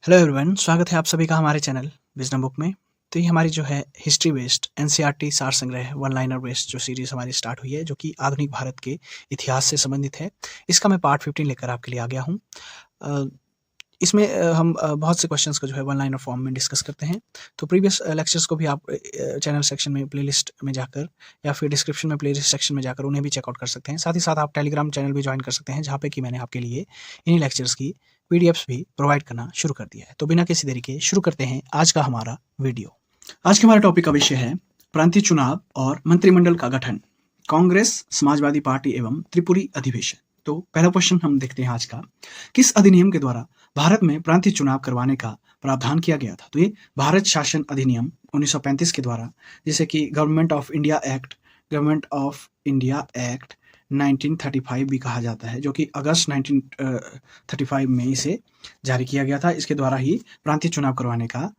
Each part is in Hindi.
हेलो एवरीवन, स्वागत है आप सभी का हमारे चैनल विजडम बुक में। तो ये हमारी जो है हिस्ट्री बेस्ड एनसीईआरटी सार संग्रह वन लाइनर बेस्ड जो सीरीज़ हमारी स्टार्ट हुई है, जो कि आधुनिक भारत के इतिहास से संबंधित है। इसका मैं पार्ट 15 लेकर आपके लिए आ गया हूँ। इसमें हम बहुत से क्वेश्चंस को जो है वन लाइनर फॉर्म में डिस्कस करते हैं। तो प्रीवियस लेक्चर्स को भी आप चैनल सेक्शन में प्लेलिस्ट में जाकर या फिर डिस्क्रिप्शन में प्लेलिस्ट सेक्शन में जाकर उन्हें भी चेकआउट कर सकते हैं। साथ ही साथ आप टेलीग्राम चैनल भी ज्वाइन कर सकते हैं, जहाँ पे कि मैंने आपके लिए इन्हीं लेक्चर्स की पीडीएफ्स भी प्रोवाइड करना शुरू कर दिया है। तो बिना किसी देरी के शुरू करते हैं आज का हमारा वीडियो। आज के हमारे टॉपिक का विषय है प्रांतीय चुनाव और मंत्रिमंडल का गठन, कांग्रेस, समाजवादी पार्टी एवं त्रिपुरी अधिवेशन। तो पहला क्वेश्चन हम देखते हैं आज का, किस अधिनियम के द्वारा भारत में प्रांतीय चुनाव करवाने का प्रावधान किया गया था? तो ये भारत शासन अधिनियम 1935 के द्वारा, जिसे कि गवर्नमेंट ऑफ इंडिया एक्ट 1935 भी कहा जाता है, जो कि अगस्त 1935 में इसे जारी किया गया था। इसके द्वारा ही प्रांतीय चुनाव करवाने का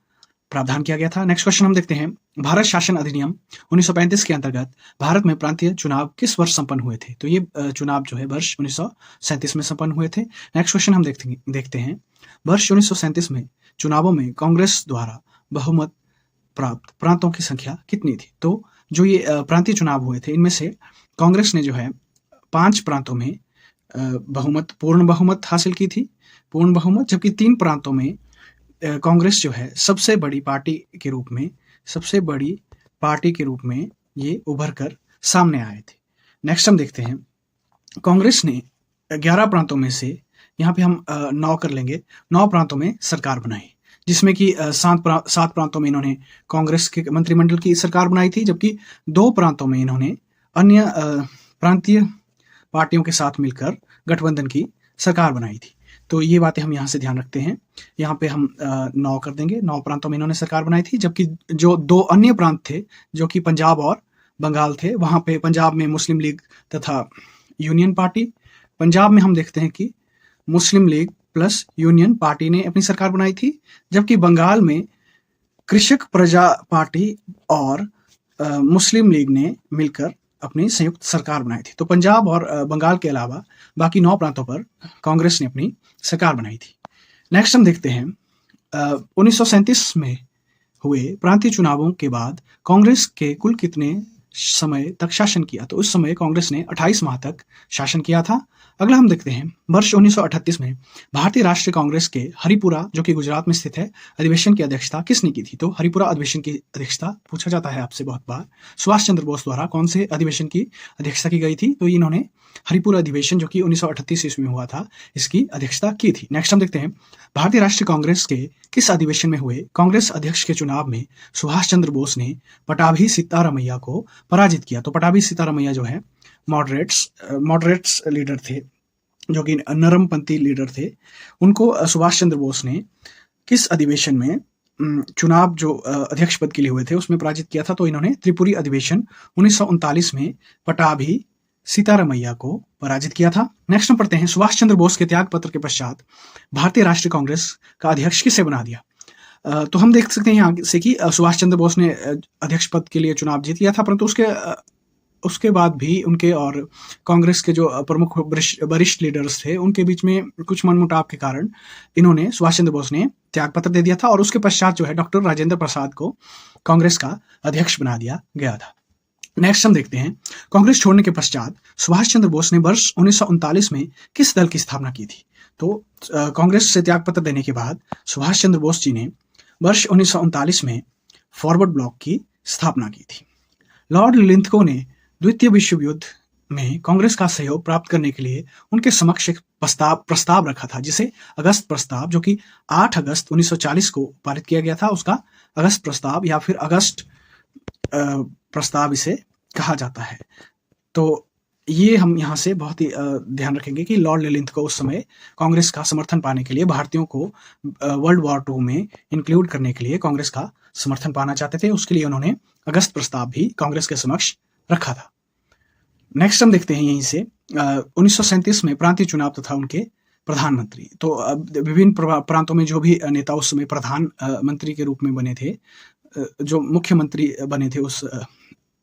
प्रावधान किया गया था। नेक्स्ट क्वेश्चन हम देखते हैं, भारत शासन अधिनियम 1935 के अंतर्गत भारत में प्रांतीय चुनाव किस वर्ष संपन्न हुए थे? तो ये चुनाव जो है वर्ष 1937 में संपन्न हुए थे। नेक्स्ट क्वेश्चन हम देखते हैं, वर्ष 1937 में चुनावों में कांग्रेस द्वारा बहुमत प्राप्त प्रांतों की संख्या कितनी थी? तो जो ये प्रांतीय चुनाव हुए थे, इनमें से कांग्रेस ने जो है 5 प्रांतों में पूर्ण बहुमत हासिल की थी, पूर्ण बहुमत, जबकि 3 प्रांतों में कांग्रेस जो है सबसे बड़ी पार्टी के रूप में ये उभर कर सामने आए थे। नेक्स्ट हम देखते हैं, कांग्रेस ने 11 प्रांतों में से, यहाँ पे हम 9 कर लेंगे, 9 प्रांतों में सरकार बनाई, जिसमें कि 7 प्रांतों में इन्होंने कांग्रेस के मंत्रिमंडल की सरकार बनाई थी, जबकि 2 प्रांतों में इन्होंने अन्य प्रांतीय पार्टियों के साथ मिलकर गठबंधन की सरकार बनाई थी। तो ये बातें हम यहाँ से ध्यान रखते हैं। यहाँ पे हम 9 कर देंगे, 9 प्रांतों में इन्होंने सरकार बनाई थी, जबकि जो 2 अन्य प्रांत थे, जो कि पंजाब और बंगाल थे, वहाँ पे पंजाब में मुस्लिम लीग तथा यूनियन पार्टी, पंजाब में हम देखते हैं कि मुस्लिम लीग प्लस यूनियन पार्टी ने अपनी सरकार बनाई थी, जबकि बंगाल में कृषक प्रजा पार्टी और मुस्लिम लीग ने मिलकर अपनी संयुक्त सरकार बनाई थी। तो पंजाब और बंगाल के अलावा बाकी 9 प्रांतों पर कांग्रेस ने अपनी सरकार बनाई थी। नेक्स्ट हम देखते हैं, 1937 में हुए प्रांतीय चुनावों के बाद कांग्रेस के कुल कितने समय तक शासन किया? तो उस समय कांग्रेस ने 28 माह तक शासन किया था। अगला हम देखते हैं, वर्ष 1938 में भारतीय राष्ट्रीय कांग्रेस के हरिपुरा, जो कि गुजरात में स्थित है, अधिवेशन की अध्यक्षता किसने की थी? तो हरिपुरा अधिवेशन की अध्यक्षता पूछा जाता है आपसे बहुत बार, सुभाष चंद्र बोस द्वारा कौन से अधिवेशन की अध्यक्षता की गई थी? तो इन्होंने हरिपुरा अधिवेशन, जो कि 1938 ईस्वी में हुआ था, इसकी अध्यक्षता की थी। नेक्स्ट हम देखते हैं, भारतीय राष्ट्रीय कांग्रेस के किस अधिवेशन में हुए कांग्रेस अध्यक्ष के चुनाव में सुभाष चंद्र बोस ने पटाभी सीतारामैया को पराजित किया? तो पटाभी सीतारामैया जो है मॉडरेट्स लीडर थे, जो कि नरमपंथी लीडर थे, उनको सुभाष चंद्र बोस ने किस अधिवेशन में चुनाव जो अध्यक्ष पद के लिए हुए थे उसमें पराजित किया था? तो इन्होंने त्रिपुरी अधिवेशन 1939 में पटाभी सीतारामैया को पराजित किया था। नेक्स्ट हम पढ़ते हैं, सुभाष चंद्र बोस के त्याग पत्र के पश्चात भारतीय राष्ट्रीय कांग्रेस का अध्यक्ष किसे बना दिया? तो हम देख सकते हैं यहाँ से कि सुभाष चंद्र बोस ने अध्यक्ष पद के लिए चुनाव जीत लिया था, परंतु उसके बाद भी उनके और कांग्रेस के जो प्रमुख वरिष्ठ लीडर्स थे, उनके बीच में कुछ मनमुटाव के कारण इन्होंने, सुभाष चंद्र बोस ने त्याग पत्र दे दिया था, और उसके पश्चात जो है डॉक्टर राजेंद्र प्रसाद को कांग्रेस का अध्यक्ष बना दिया गया था। नेक्स्ट हम देखते हैं, कांग्रेस छोड़ने के पश्चात सुभाष चंद्र बोस ने वर्ष 1939 में किस दल की स्थापना की थी? तो कांग्रेस से त्याग पत्र देने के बाद सुभाष चंद्र बोस जी ने वर्ष 1939 में फॉरवर्ड ब्लॉक की स्थापना की थी। लॉर्ड लिंथगो ने द्वितीय विश्व युद्ध में कांग्रेस का सहयोग प्राप्त करने के लिए उनके समक्ष एक प्रस्ताव रखा था, जिसे अगस्त प्रस्ताव, जो कि 8 अगस्त 1940 को पारित किया गया था, उसका अगस्त प्रस्ताव या फिर अगस्त प्रस्ताव इसे कहा जाता है। तो ये हम यहाँ से बहुत ही ध्यान रखेंगे कि लॉर्ड लिंथगो उस समय कांग्रेस का समर्थन पाने के लिए, भारतीयों को वर्ल्ड वॉर 2 में इंक्लूड करने के लिए कांग्रेस का समर्थन पाना चाहते थे। उसके लिए उन्होंने अगस्त प्रस्ताव भी कांग्रेस के समक्ष रखा था। नेक्स्ट हम देखते हैं यहीं से, 1937 में प्रांतीय चुनाव तथा उनके प्रधानमंत्री। तो विभिन्न प्रांतों में जो भी नेता उस समय प्रधानमंत्री के रूप में बने थे, जो मुख्यमंत्री बने थे उस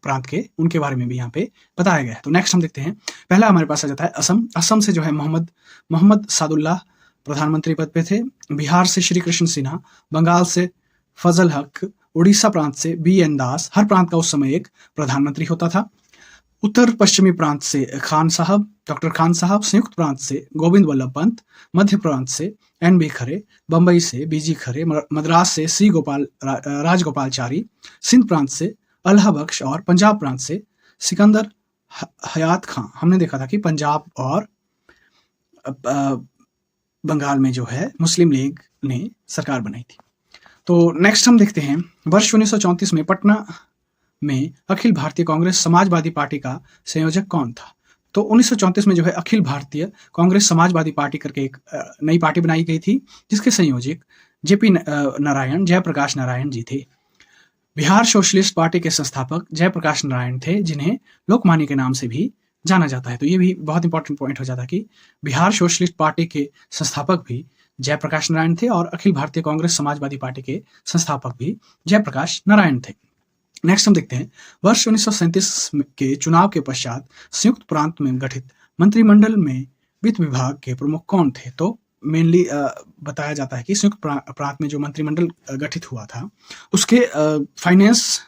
प्रांत के, उनके बारे में भी यहाँ पे बताया गया है। तो नेक्स्ट हम देखते हैं, पहला हमारे पास आ जाता है असम। असम से जो है मोहम्मद सादुल्लाह प्रधानमंत्री पद पे थे। बिहार से श्री कृष्ण सिन्हा, बंगाल से फजल हक, उड़ीसा प्रांत से BN दास, हर प्रांत का उस समय एक प्रधानमंत्री होता था। उत्तर पश्चिमी प्रांत से खान साहब, डॉक्टर खान साहब, संयुक्त प्रांत से गोविंद वल्लभ पंत, मध्य प्रांत से NB खरे, बंबई से BG खरे, मद्रास से C राजगोपालचारी, सिंध प्रांत से अल्लाह बख्श और पंजाब प्रांत से सिकंदर हयात खां। हमने देखा था कि पंजाब और बंगाल में जो है मुस्लिम लीग ने सरकार बनाई थी। तो नेक्स्ट हम देखते हैं वर्ष 1934 में पटना में अखिल भारतीय कांग्रेस समाजवादी पार्टी का संयोजक कौन था? तो 1934 में जो है अखिल भारतीय कांग्रेस समाजवादी पार्टी करके एक नई पार्टी बनाई गई थी, जिसके संयोजक जयप्रकाश नारायण जी थे। बिहार सोशलिस्ट पार्टी के संस्थापक जयप्रकाश नारायण थे, जिन्हें लोकमान्य के नाम से भी जाना जाता है। तो ये भी बहुत इंपॉर्टेंट पॉइंट हो जाता है कि बिहार सोशलिस्ट पार्टी के संस्थापक भी जयप्रकाश नारायण थे और अखिल भारतीय कांग्रेस समाजवादी पार्टी के संस्थापक भी जयप्रकाश नारायण थे। नेक्स्ट हम देखते हैं वर्ष 1937 के चुनाव के पश्चात संयुक्त प्रांत में गठित मंत्रिमंडल में वित्त विभाग के प्रमुख कौन थे? तो मेनली बताया जाता है कि संयुक्त प्रांत में जो मंत्रिमंडल गठित हुआ था उसके फाइनेंस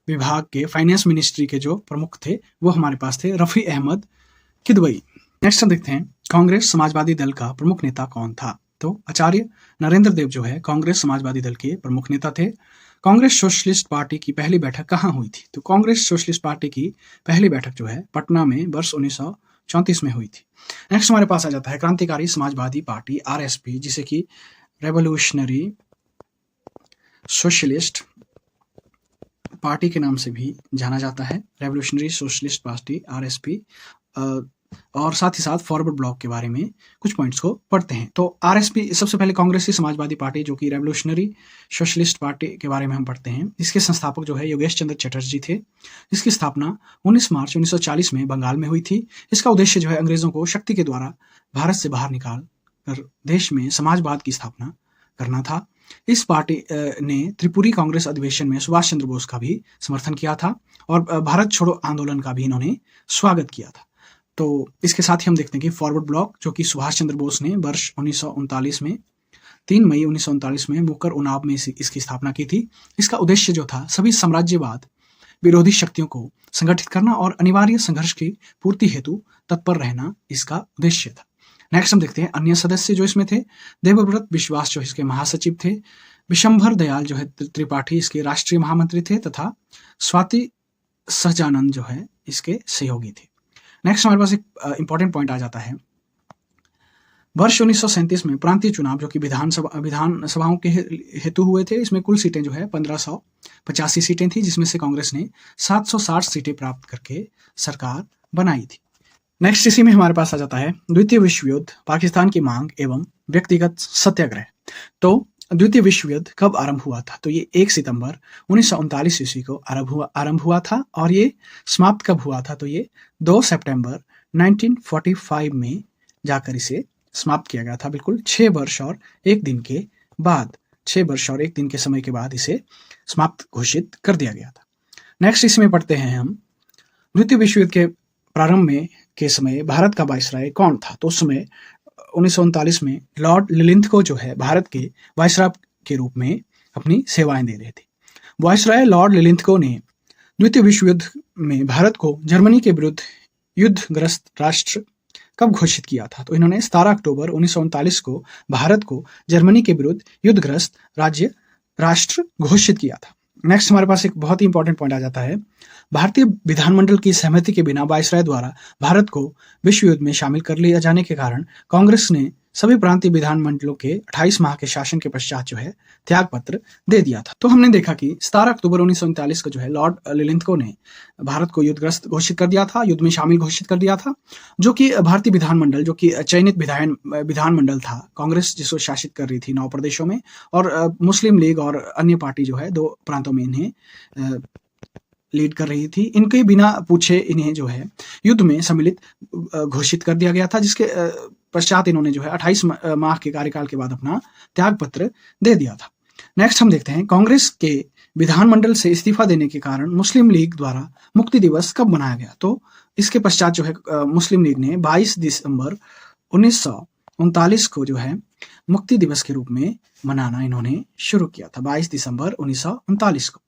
विभाग के, फाइनेंस मिनिस्ट्री के जो प्रमुख थे वो हमारे पास थे रफी अहमद किदवई। नेक्स्ट हम देखते हैं कांग्रेस समाजवादी दल का प्रमुख नेता कौन था? तो आचार्य नरेंद्र देव जो है कांग्रेस समाजवादी दल के प्रमुख नेता थे। कांग्रेस सोशलिस्ट पार्टी की पहली बैठक कहाँ हुई थी? तो कांग्रेस सोशलिस्ट पार्टी की पहली बैठक जो है पटना में वर्ष 1934 में हुई थी। नेक्स्ट हमारे पास आ जाता है क्रांतिकारी समाजवादी पार्टी RSP, जिसे कि रेवोल्यूशनरी सोशलिस्ट पार्टी के नाम से भी जाना जाता है। रेवोल्यूशनरी सोशलिस्ट पार्टी RSP, और साथ ही साथ फॉरवर्ड ब्लॉक के बारे में कुछ पॉइंट्स को पढ़ते हैं। तो RSP सबसे पहले कांग्रेसी समाजवादी पार्टी, जो कि रेवोल्यूशनरी सोशलिस्ट पार्टी के बारे में हम पढ़ते हैं। इसके संस्थापक जो है योगेश चंद्र चटर्जी थे। इसकी स्थापना 19 मार्च 1940 में बंगाल में हुई थी। इसका उद्देश्य जो है अंग्रेजों को शक्ति के द्वारा भारत से बाहर निकाल कर देश में समाजवाद की स्थापना करना था। इस पार्टी ने त्रिपुरी कांग्रेस अधिवेशन में सुभाष चंद्र बोस का भी समर्थन किया था और भारत छोड़ो आंदोलन का भी इन्होंने स्वागत किया था। तो इसके साथ ही हम देखते हैं कि फॉरवर्ड ब्लॉक, जो कि सुभाष चंद्र बोस ने वर्ष 1939 में 3 मई 1939 में मुकर उन्नाव में इसकी स्थापना की थी। इसका उद्देश्य जो था सभी साम्राज्यवाद विरोधी शक्तियों को संगठित करना और अनिवार्य संघर्ष की पूर्ति हेतु तत्पर रहना इसका उद्देश्य था। नेक्स्ट हम देखते हैं अन्य सदस्य जो इसमें थे। देवव्रत विश्वास जो इसके महासचिव थे, विशंभर दयाल जो है त्रिपाठी इसके राष्ट्रीय महामंत्री थे, तथा स्वाति सहजानंद जो है इसके सहयोगी थे। नेक्स्ट हमारे पास एक इंपॉर्टेंट पॉइंट आ जाता है। वर्ष 1937 में प्रांतीय चुनाव जो कि विधानसभाओं के हेतु हुए थे, इसमें कुल सीटें जो है 1585 सीटें थी, जिसमें से कांग्रेस ने 760 सीटें प्राप्त करके सरकार बनाई थी। नेक्स्ट इसी में हमारे पास आ जाता है द्वितीय विश्व युद्ध, पाकिस्तान की मांग एवं व्यक्तिगत सत्याग्रह। तो द्वितीय विश्व युद्ध कब आरंभ हुआ था? तो ये 1 सितंबर 1939 ईस्वी को आरंभ हुआ था और ये समाप्त कब हुआ था? तो ये 2 सितंबर 1945 में जाकर इसे समाप्त किया गया था। बिल्कुल 6 वर्ष और 1 दिन के बाद, 6 वर्ष और 1 दिन के समय के बाद इसे समाप्त घोषित कर दिया गया था। नेक्स्ट इसमें पढ़ते हैं हम द्वितीय विश्व युद्ध के प्रारंभ में के समय भारत का वायसराय कौन था? तो उस समय 1939 में लॉर्ड लिलिंथगो जो है भारत के वायसराय के रूप में अपनी सेवाएं दे रहे थे। वायसराय लॉर्ड लिलिंथगो ने द्वितीय विश्व युद्ध में भारत को जर्मनी के विरुद्ध युद्धग्रस्त राष्ट्र कब घोषित किया था? तो इन्होंने 17 अक्टूबर 1939 को भारत को जर्मनी के विरुद्ध युद्धग्रस्त राष्ट्र घोषित किया था। नेक्स्ट हमारे पास एक बहुत ही इंपॉर्टेंट पॉइंट आ जाता है। भारतीय विधानमंडल की सहमति के बिना वायसराय द्वारा भारत को विश्व युद्ध में शामिल कर लिया जाने के कारण कांग्रेस ने सभी प्रांतीय विधानमंडलों के 28 माह के शासन के पश्चात जो है त्याग पत्र दे दिया था। तो हमने देखा कि 17 अक्टूबर 1939 को जो है लॉर्ड लिलिंथगो ने भारत को युद्धग्रस्त घोषित कर दिया था, युद्ध में शामिल घोषित कर दिया था, जो कि भारतीय विधानमंडल, जो कि चयनित विधानमंडल था, कांग्रेस जिसको शासित कर रही थी 9 प्रदेशों में, और मुस्लिम लीग और अन्य पार्टी जो है 2 प्रांतों में इन्हें लीड कर रही थी। इनके बिना पूछे इन्हें जो है युद्ध में सम्मिलित घोषित कर दिया गया था, जिसके पश्चात इन्होंने जो है 28 माह के कार्यकाल के बाद अपना त्याग पत्र दे दिया था। नेक्स्ट हम देखते हैं कांग्रेस के विधानमंडल से इस्तीफा देने के कारण मुस्लिम लीग द्वारा मुक्ति दिवस कब मनाया गया? तो इसके पश्चात जो है मुस्लिम लीग ने 22 दिसंबर 1939 को जो है मुक्ति दिवस के रूप में मनाना इन्होंने शुरू किया था, 22 दिसंबर 1939 को।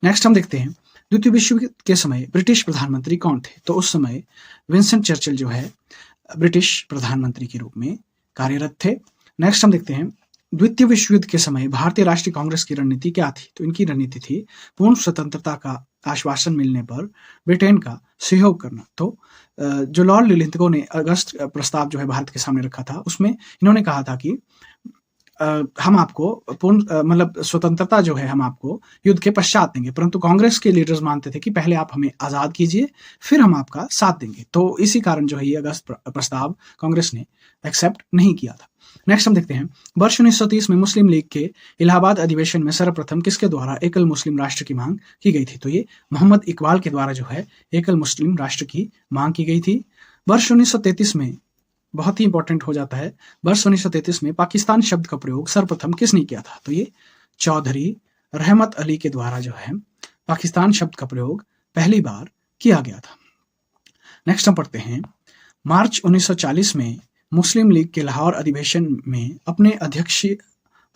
नेक्स्ट हम देखते हैं द्वितीय विश्व युद्ध के समय ब्रिटिश प्रधानमंत्री कौन थे? तो उस समय विंस्टन चर्चिल जो है ब्रिटिश प्रधानमंत्री के रूप में कार्यरत थे। नेक्स्ट हम देखते हैं द्वितीय विश्व युद्ध के समय भारतीय राष्ट्रीय कांग्रेस की रणनीति क्या थी? तो इनकी रणनीति थी पूर्ण स्वतंत्रता का आश्वासन मिलने पर ब्रिटेन का सहयोग करना। तो जो लॉर्ड लिलिंथगो ने अगस्त प्रस्ताव जो है भारत के सामने रखा था, उसमें इन्होंने कहा था कि हम आपको पूर्ण मतलब स्वतंत्रता जो है हम आपको युद्ध के पश्चात देंगे, परंतु कांग्रेस के लीडर्स मानते थे कि पहले आप हमें आजाद कीजिए फिर हम आपका साथ देंगे। तो इसी कारण जो है ये अगस्त प्रस्ताव कांग्रेस ने एक्सेप्ट नहीं किया था। नेक्स्ट हम देखते हैं वर्ष 1930 में मुस्लिम लीग के इलाहाबाद अधिवेशन में सर्वप्रथम किसके द्वारा एकल मुस्लिम राष्ट्र की मांग की गई थी? तो ये मोहम्मद इकबाल के द्वारा जो है एकल मुस्लिम राष्ट्र की मांग की गई थी। वर्ष 1933 में बहुत ही इंपॉर्टेंट हो जाता है, वर्ष 1933 में पाकिस्तान शब्द का प्रयोग सर्वप्रथम किसने किया था? तो ये चौधरी रहमत अली के द्वारा जो है पाकिस्तान शब्द का प्रयोग पहली बार किया गया था। नेक्स्ट हम पढ़ते हैं मार्च 1940 में मुस्लिम लीग के लाहौर अधिवेशन में अपने अध्यक्षीय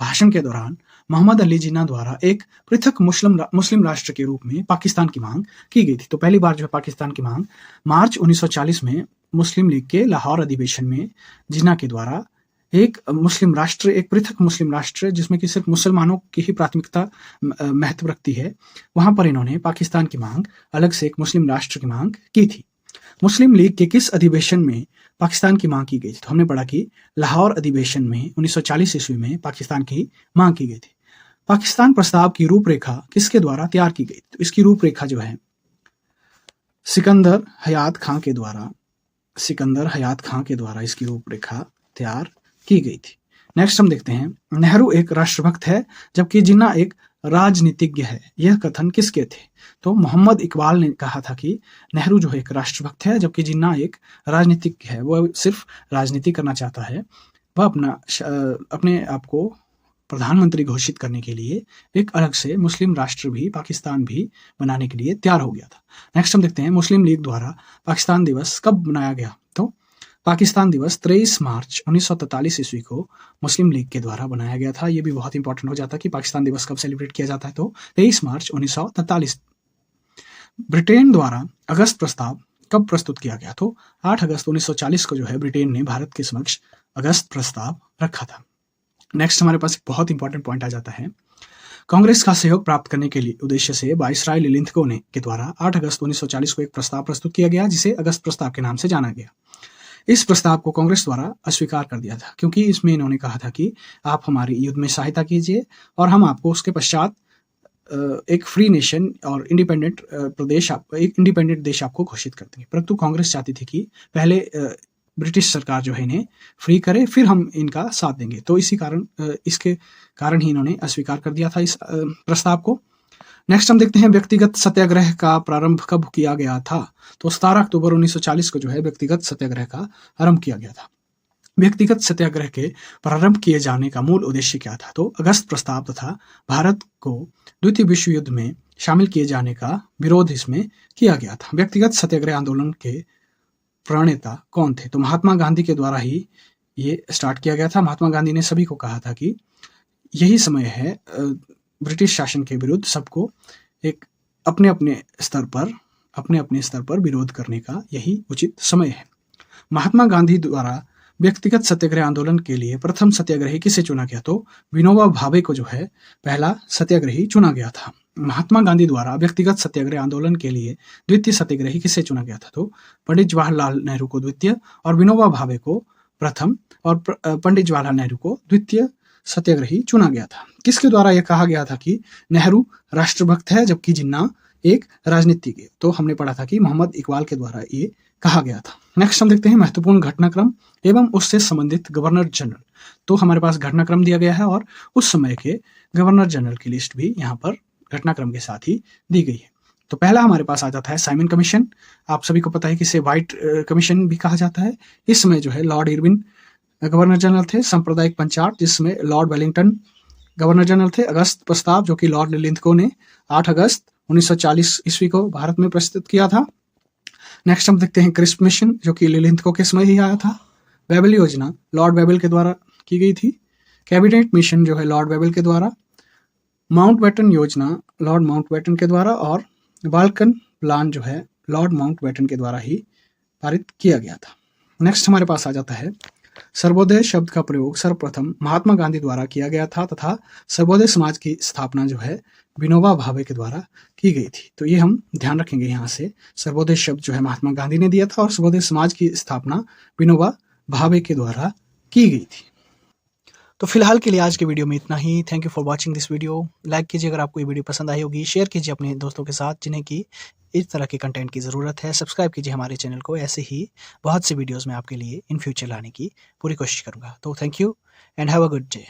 भाषण के दौरान मोहम्मद अली जिन्ना द्वारा एक पृथक मुस्लिम राष्ट्र के रूप में पाकिस्तान की मांग की गई थी। तो पहली बार जो है पाकिस्तान की मांग मार्च 1940 में मुस्लिम लीग के लाहौर अधिवेशन में जिन्ना के द्वारा एक मुस्लिम राष्ट्र, एक पृथक मुस्लिम राष्ट्र जिसमें कि सिर्फ मुसलमानों की ही प्राथमिकता महत्व रखती है, वहां पर इन्होंने पाकिस्तान की मांग, अलग से एक मुस्लिम राष्ट्र की मांग की थी। मुस्लिम लीग के किस अधिवेशन में पाकिस्तान की मांग की गई थी? तो हमने पढ़ा कि लाहौर अधिवेशन में 1940 ईस्वी में पाकिस्तान की मांग की गई थी। पाकिस्तान प्रस्ताव की रूपरेखा किसके द्वारा तैयार की गई? तो इसकी रूपरेखा जो है सिकंदर हयात खां के द्वारा इसकी रूपरेखा तैयार की गई थी। नेक्स्ट हम देखते हैं नेहरू एक राष्ट्रभक्त है जबकि जिन्ना एक राजनीतिज्ञ है, यह कथन किसके थे? तो मोहम्मद इकबाल ने कहा था कि नेहरू जो है एक राष्ट्रभक्त है जबकि जिन्ना एक राजनीतिज्ञ है, वह सिर्फ राजनीति करना चाहता है, वह अपने आप को प्रधानमंत्री घोषित करने के लिए एक अलग से मुस्लिम राष्ट्र भी, पाकिस्तान भी बनाने के लिए तैयार हो गया था। नेक्स्ट हम देखते हैं मुस्लिम लीग द्वारा पाकिस्तान दिवस कब मनाया गया? तो पाकिस्तान दिवस 23 मार्च 1943 ईस्वी को मुस्लिम लीग के द्वारा बनाया गया था। ये भी बहुत इंपॉर्टेंट हो जाता है कि पाकिस्तान दिवस कब सेलिब्रेट किया जाता है, तो 23 मार्च 1943। ब्रिटेन द्वारा अगस्त प्रस्ताव कब प्रस्तुत किया गया? तो 8 अगस्त 1940 को जो है ब्रिटेन ने भारत के समक्ष अगस्त प्रस्ताव रखा था। नेक्स्ट हमारे पास एक बहुत इंपॉर्टेंट पॉइंट आ जाता है, कांग्रेस का सहयोग प्राप्त करने के लिए उद्देश्य से वाइसराय लिलिंथगो ने के द्वारा 8 अगस्त 1940 को एक प्रस्ताव प्रस्तुत किया गया जिसे अगस्त प्रस्ताव के नाम से जाना गया। इस प्रस्ताव को कांग्रेस द्वारा अस्वीकार कर दिया था क्योंकि इसमें इन्होंने कहा था कि आप हमारी युद्ध में सहायता कीजिए और हम आपको उसके पश्चात एक फ्री नेशन और इंडिपेंडेंट एक इंडिपेंडेंट देश आपको घोषित कर देंगे। परंतु कांग्रेस चाहती थी कि पहले ब्रिटिश सरकार जो है इन्हें फ्री करे फिर हम इनका साथ देंगे। तो इसके कारण ही इन्होंने अस्वीकार कर दिया था इस प्रस्ताव को। नेक्स्ट हम देखते हैं व्यक्तिगत सत्याग्रह का प्रारंभ कब किया गया था? तो 17 अक्टूबर 1940 को जो है व्यक्तिगत सत्याग्रह का आरंभ किया गया था। व्यक्तिगत सत्याग्रह के प्रारंभ किए जाने का मूल उद्देश्य क्या था? तो अगस्त प्रस्ताव तथा भारत को द्वितीय विश्व युद्ध में शामिल किए जाने का विरोध इसमें किया गया था। व्यक्तिगत सत्याग्रह आंदोलन के प्रणेता कौन थे? तो महात्मा गांधी के द्वारा ही ये स्टार्ट किया गया था। महात्मा गांधी ने सभी को कहा था कि यही समय है ब्रिटिश शासन के विरुद्ध सबको एक अपने अपने स्तर पर विरोध करने का यही उचित समय है। महात्मा गांधी द्वारा व्यक्तिगत सत्याग्रह आंदोलन के लिए प्रथम सत्याग्रही किसे चुना गया? तो विनोबा भावे को जो है पहला सत्याग्रही चुना गया था। महात्मा गांधी द्वारा व्यक्तिगत सत्याग्रह आंदोलन के लिए द्वितीय सत्याग्रही किसे चुना गया था? तो पंडित जवाहरलाल नेहरू को द्वितीय और विनोबा भावे को प्रथम और पंडित जवाहरलाल नेहरू को द्वितीय सत्याग्रही चुना गया था। किसके द्वारा यह कहा गया था कि नेहरू राष्ट्रभक्त है जबकि जिन्ना एक राजनीतिज्ञ? तो हमने पढ़ा था कि मोहम्मद इकबाल के द्वारा ये कहा गया था। नेक्स्ट हम देखते हैं महत्वपूर्ण घटनाक्रम एवं उससे संबंधित गवर्नर जनरल। तो हमारे पास घटनाक्रम दिया गया है और उस समय के गवर्नर जनरल की लिस्ट भी यहाँ पर घटनाक्रम के साथ ही दी गई है। तो पहला हमारे पास आ जाता है साइमन कमीशन। आप सभी को पता है कि इसे व्हाइट कमीशन भी कहा जाता है। इस समय जो है लॉर्ड इरविन गवर्नर जनरल थे। सांप्रदायिक पंचाट जिसमें लॉर्ड वेलिंगटन गवर्नर जनरल थे। अगस्त प्रस्ताव जो कि लॉर्ड लिलिंथगो ने 8 अगस्त 1940 ईस्वी को भारत में प्रस्तुत किया था। नेक्स्ट हम देखते हैं क्रिस्प मिशन जो कि लिलिंथगो के समय ही आया था। बेबल योजना लॉर्ड बेबल के द्वारा की गई थी। कैबिनेट मिशन जो है लॉर्ड बेबल के द्वारा, माउंटबेटन योजना लॉर्ड माउंटबेटन के द्वारा, और बाल्कन प्लान जो है लॉर्ड माउंटबेटन के द्वारा ही पारित किया गया था। नेक्स्ट हमारे पास आ जाता है सर्वोदय शब्द का प्रयोग सर्वप्रथम महात्मा गांधी द्वारा किया गया था तथा सर्वोदय समाज की स्थापना जो है विनोबा भावे के द्वारा की गई थी। तो ये हम ध्यान रखेंगे यहाँ से, सर्वोदय शब्द जो है महात्मा गांधी ने दिया था और सर्वोदय समाज की स्थापना विनोबा भावे के द्वारा की गई थी। तो फिलहाल के लिए आज के वीडियो में इतना ही। Thank you for watching this video. Like कीजिए अगर आपको ये वीडियो पसंद आई होगी, शेयर कीजिए अपने दोस्तों के साथ जिन्हें की इस तरह के कंटेंट की ज़रूरत है। सब्सक्राइब कीजिए हमारे चैनल को, ऐसे ही बहुत से वीडियोज़ मैं आपके लिए इन फ्यूचर लाने की पूरी कोशिश करूँगा। तो thank you and have a good day.